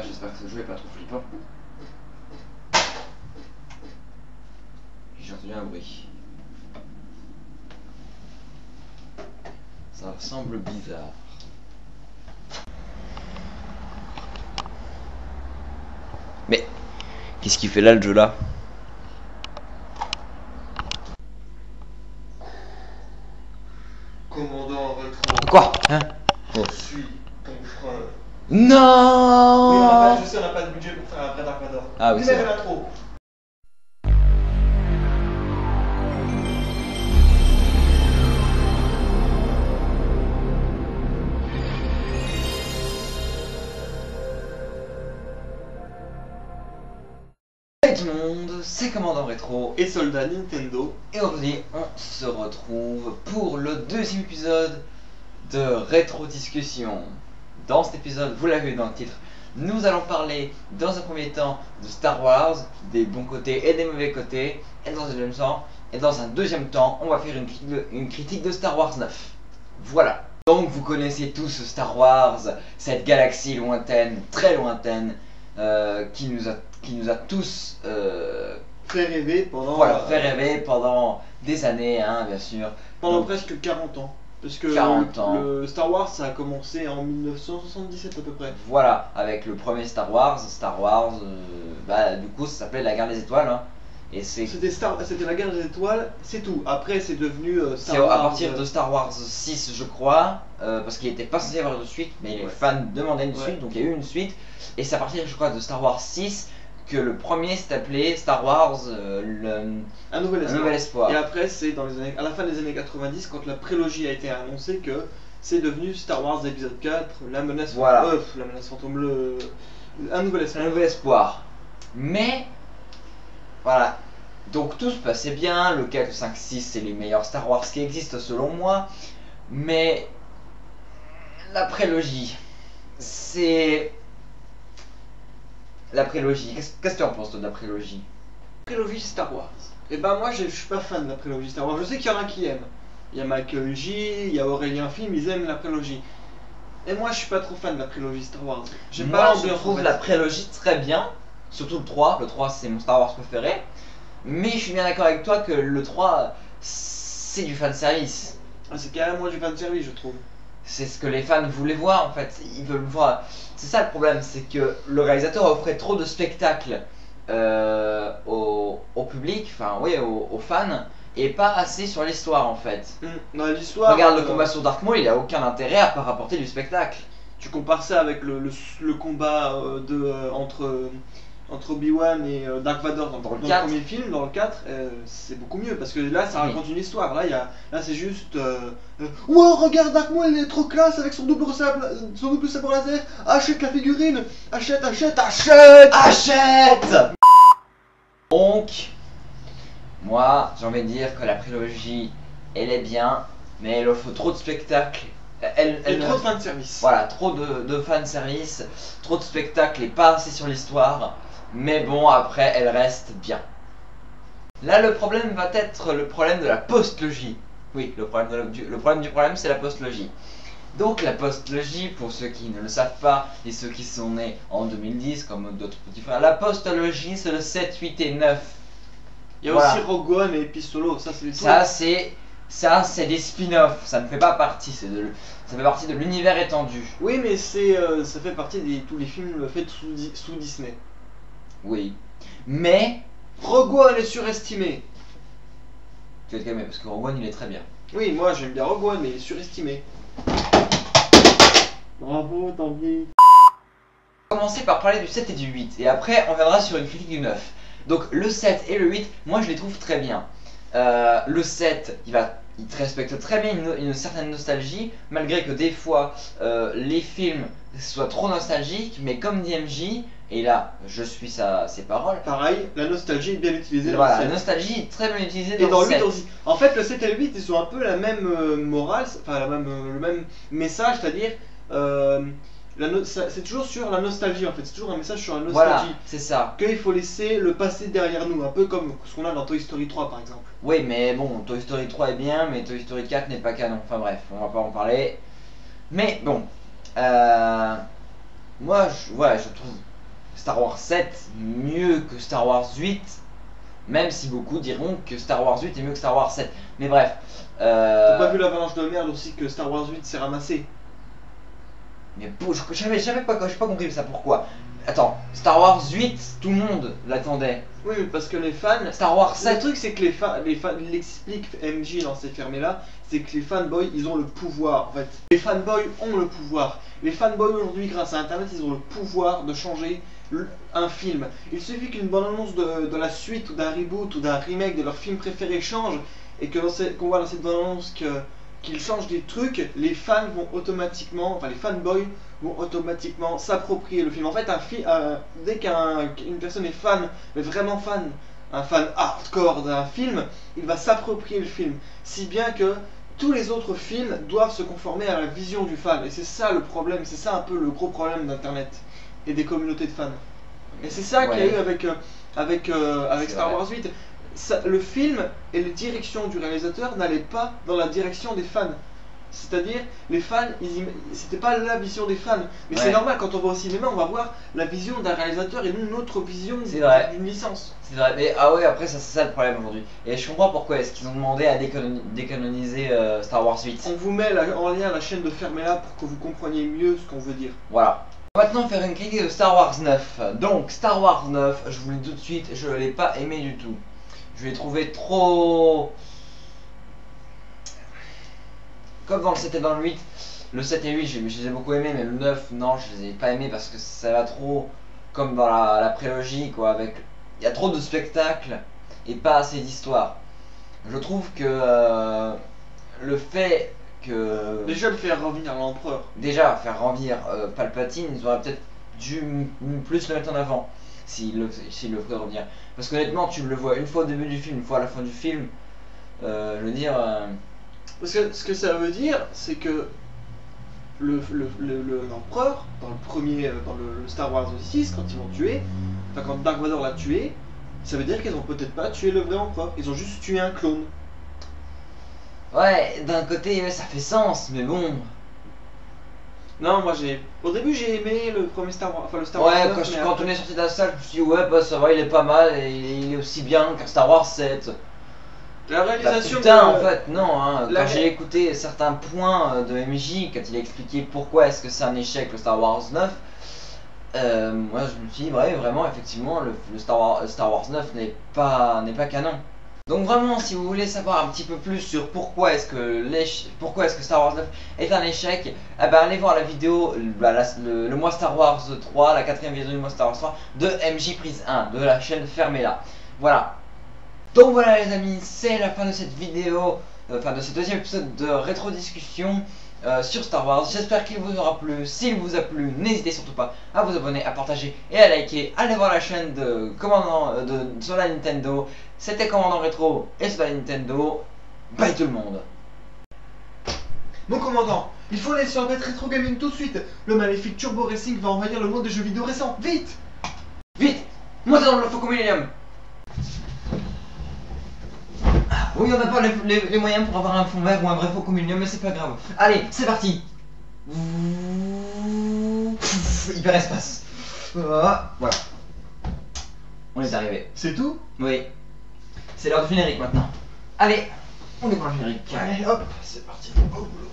j'espère que ce jeu est pas trop flippant. J'ai entendu un bruit. Ça semble bizarre. Mais qu'est-ce qu'il fait là, le jeu là? Commandant Rétro. Quoi? Hein? Je suis ton frère. Non! Oui, je sais, on n'a pas de budget pour faire un vrai Dark Vador. Ah oui, Mais c'est il y en vrai. a trop. Salut tout le monde, c'est Commandant Rétro. Et soldat Nintendo. Et aujourd'hui, on se retrouve pour le deuxième épisode de Rétro Discussion. Dans cet épisode, vous l'avez vu dans le titre, nous allons parler dans un premier temps de Star Wars, des bons côtés et des mauvais côtés, et dans un deuxième temps, on va faire une critique de Star Wars 9. Voilà. Donc vous connaissez tous Star Wars, cette galaxie lointaine, très lointaine, qui nous a tous Fait rêver pendant. voilà, fait rêver pendant des années, hein, bien sûr. Pendant Donc, presque 40 ans. Parce que 40 ans. le Star War ça a commencé en 1977 à peu près. voilà, avec le premier Star Wars, du coup ça s'appelait la Guerre des Étoiles, hein, et C'était la guerre des étoiles, c'est tout. Après c'est devenu c'est Star Wars. à partir de Star Wars 6 je crois, parce qu'il était pas censé y avoir de suite, mais les fans demandaient une suite, donc il y a eu une suite, et c'est à partir je crois de Star Wars 6 que le premier s'est appelé Star Wars Un nouvel espoir. Nouvel Espoir. Et après c'est à la fin des années 90 quand la prélogie a été annoncée que c'est devenu Star Wars épisode 4, la menace Voilà. la menace fantôme, un nouvel espoir. Un Nouvel Espoir. Mais voilà, donc tout se passait bien, le 4, 5, 6 c'est les meilleurs Star Wars qui existent selon moi, mais la prélogie, c'est... La prélogie, qu'est-ce que tu en penses toi, de la prélogie? Prélogie Star Wars. Et ben moi je suis pas fan de la prélogie Star Wars. Je sais qu'il y en a qui aiment. Il y a Michael J, il y a Aurélien Film, ils aiment la prélogie. Et moi je suis pas trop fan de la prélogie Star Wars. J'aime pas Moi je l'ambiance, trouve en fait. la prélogie très bien, surtout le 3 c'est mon Star Wars préféré, mais je suis bien d'accord avec toi que le 3 c'est du fanservice. Ah, c'est carrément du fanservice je trouve. C'est ce que les fans voulaient voir en fait, ils veulent voir. C'est ça le problème, c'est que le réalisateur offrait trop de spectacles au public, enfin oui, aux fans, et pas assez sur l'histoire en fait. Dans l'histoire. Regarde le combat sur Dark Maul, il a aucun intérêt à part rapporter du spectacle. Tu compares ça avec le combat entre Obi-Wan et Dark Vador dans Dans le le 4. premier film, dans le 4, c'est beaucoup mieux parce que là ça raconte une histoire. Là c'est juste wow, regarde Dark Maul, il est trop classe avec son double sabre laser. Achète la figurine, achète. Donc, moi j'ai envie de dire que la prélogie elle est bien, mais elle offre trop de spectacles. Et trop de fanservice. Voilà, trop de fanservice, trop de spectacles et pas assez sur l'histoire. Mais bon, après, elle reste bien. Là, le problème va être le problème de la postlogie. Oui, le problème du problème, c'est la postlogie. Donc, la postlogie, pour ceux qui ne le savent pas, et ceux qui sont nés en 2010, comme d'autres petits frères, la postlogie, c'est le 7, 8 et 9. Il y a Voilà. aussi Rogue One et Pistolo, ça c'est des Ça, c'est des spin-offs, ça ne fait pas partie, ça fait partie de l'univers étendu. Oui, mais ça fait partie de tous les films faits sous Disney. Oui. Mais, Rogue One est surestimé. tu vas te calmer parce que Rogue One il est très bien. Oui, moi j'aime bien Rogue One, mais il est surestimé. Bravo, tant pis. On va commencer par parler du 7 et du 8, et après on viendra sur une critique du 9. Donc le 7 et le 8, moi je les trouve très bien. Le 7, il te respecte très bien une certaine nostalgie, malgré que des fois les films soient trop nostalgiques, mais comme dit MJ, et là je suis ses paroles, Pareil, la nostalgie est bien utilisée dans voilà, le la 7. nostalgie est très bien utilisée Et dans le le 8 7. aussi. En fait, le 7 et le 8, ils ont un peu la même morale, enfin le même message, c'est-à-dire c'est toujours sur la nostalgie en fait, c'est toujours un message sur la Voilà, nostalgie. c'est ça. Qu'il faut laisser le passé derrière nous, un peu comme ce qu'on a dans Toy Story 3 par exemple. Oui, mais bon, Toy Story 3 est bien, mais Toy Story 4 n'est pas canon. Enfin bref, on va pas en parler. Mais bon, moi, je trouve Star Wars 7 mieux que Star Wars 8, même si beaucoup diront que Star Wars 8 est mieux que Star Wars 7. Mais bref. T'as pas vu l'avalanche de merde aussi que Star Wars 8 s'est ramassé? Mais j'avais pas compris ça, pourquoi. Attends, Star Wars 8, tout le monde l'attendait. Oui, mais parce que les fans. Star Wars Le 7. truc, c'est que les fans, il l'explique MJ dans ces fermés-là, c'est que les fanboys, ils ont le pouvoir. En fait, les fanboys ont le pouvoir. Les fanboys aujourd'hui, grâce à Internet, ils ont le pouvoir de changer un film. Il suffit qu'une bande-annonce de la suite ou d'un reboot ou d'un remake de leur film préféré change et que qu'on voit dans cette bande-annonce qu'ils changent des trucs, les fans vont automatiquement, enfin les fanboys vont automatiquement s'approprier le film. En fait, dès qu'une personne est fan, mais vraiment fan, un fan hardcore d'un film, il va s'approprier le film. Si bien que tous les autres films doivent se conformer à la vision du fan. Et c'est ça le problème, c'est ça un peu le gros problème d'Internet et des communautés de fans. Et c'est ça qu'il y a eu avec Star Wars 8. Le film et les directions du réalisateur n'allaient pas dans la direction des fans. C'est-à-dire, les fans, c'était pas la vision des fans. Mais c'est normal, quand on va au cinéma, on va voir la vision d'un réalisateur et non notre vision d'une licence. C'est vrai, mais ah ouais, après, c'est ça le problème aujourd'hui. Et je comprends pourquoi est-ce qu'ils ont demandé à décanoniser Star Wars 8. On vous met en lien la chaîne de Fermez-la pour que vous compreniez mieux ce qu'on veut dire. Voilà. On va maintenant faire une critique de Star Wars 9. Donc, Star Wars 9, je vous le dis tout de suite, je l'ai pas aimé du tout. Je l'ai trouvé trop... Comme dans le 7 et dans le 8, le 7 et 8 je les ai beaucoup aimés, mais le 9 non, je les ai pas aimés parce que ça va trop comme dans la prélogie quoi, avec il y a trop de spectacles et pas assez d'histoire. Je trouve que le fait que déjà de faire revenir l'empereur, faire revenir Palpatine, ils auraient peut-être dû plus le mettre en avant s'il le ferait revenir, parce qu'honnêtement tu le vois une fois au début du film, une fois à la fin du film, je veux dire parce que ce que ça veut dire, c'est que l'empereur, dans le Star Wars 6, quand ils l'ont tué, enfin quand Dark Vador l'a tué, ça veut dire qu'ils ont peut-être pas tué le vrai empereur, ils ont juste tué un clone. Ouais, d'un côté ça fait sens, mais bon. Non, moi au début j'ai aimé le premier Star Wars, enfin le Star Wars. Ouais, quand on est sorti de la salle, je me suis dit ouais bah ça va, il est pas mal, et il est aussi bien qu'un Star Wars 7. La réalisation. En fait, non, hein. Quand j'ai écouté certains points de MJ, quand il a expliqué pourquoi est-ce que c'est un échec le Star Wars 9, moi je me suis dit, ouais, vraiment, effectivement, le Star Wars 9 n'est pas canon. Donc vraiment, si vous voulez savoir un petit peu plus sur pourquoi est-ce que Star Wars 9 est un échec, eh ben, allez voir la vidéo, le mois Star Wars 3, la 4ème vidéo du mois Star Wars 3 de MJ Prise 1, de la chaîne Fermez-la. Voilà. Donc voilà les amis, c'est la fin de cette vidéo, de ce deuxième épisode de rétro discussion sur Star Wars. J'espère qu'il vous aura plu. S'il vous a plu, n'hésitez surtout pas à vous abonner, à partager et à liker. Allez voir la chaîne de Commandant sur la Nintendo. C'était Commandant Rétro et sur la Nintendo. Bye tout le monde. Mon commandant, il faut aller sur la bête Rétro Gaming tout de suite. Le maléfique Turbo Racing va envahir le monde des jeux vidéo récents. Vite! Vite! Montez dans le Faucon Millennium. Oui, on n'a pas les moyens pour avoir un fond vert ou un vrai Faucon Millennium, mais c'est pas grave. Allez, c'est parti. Hyperespace. Voilà. On est arrivé. C'est tout? Oui. C'est l'heure du générique maintenant. Allez, on décolle le générique. Allez, hop, c'est parti. Au boulot.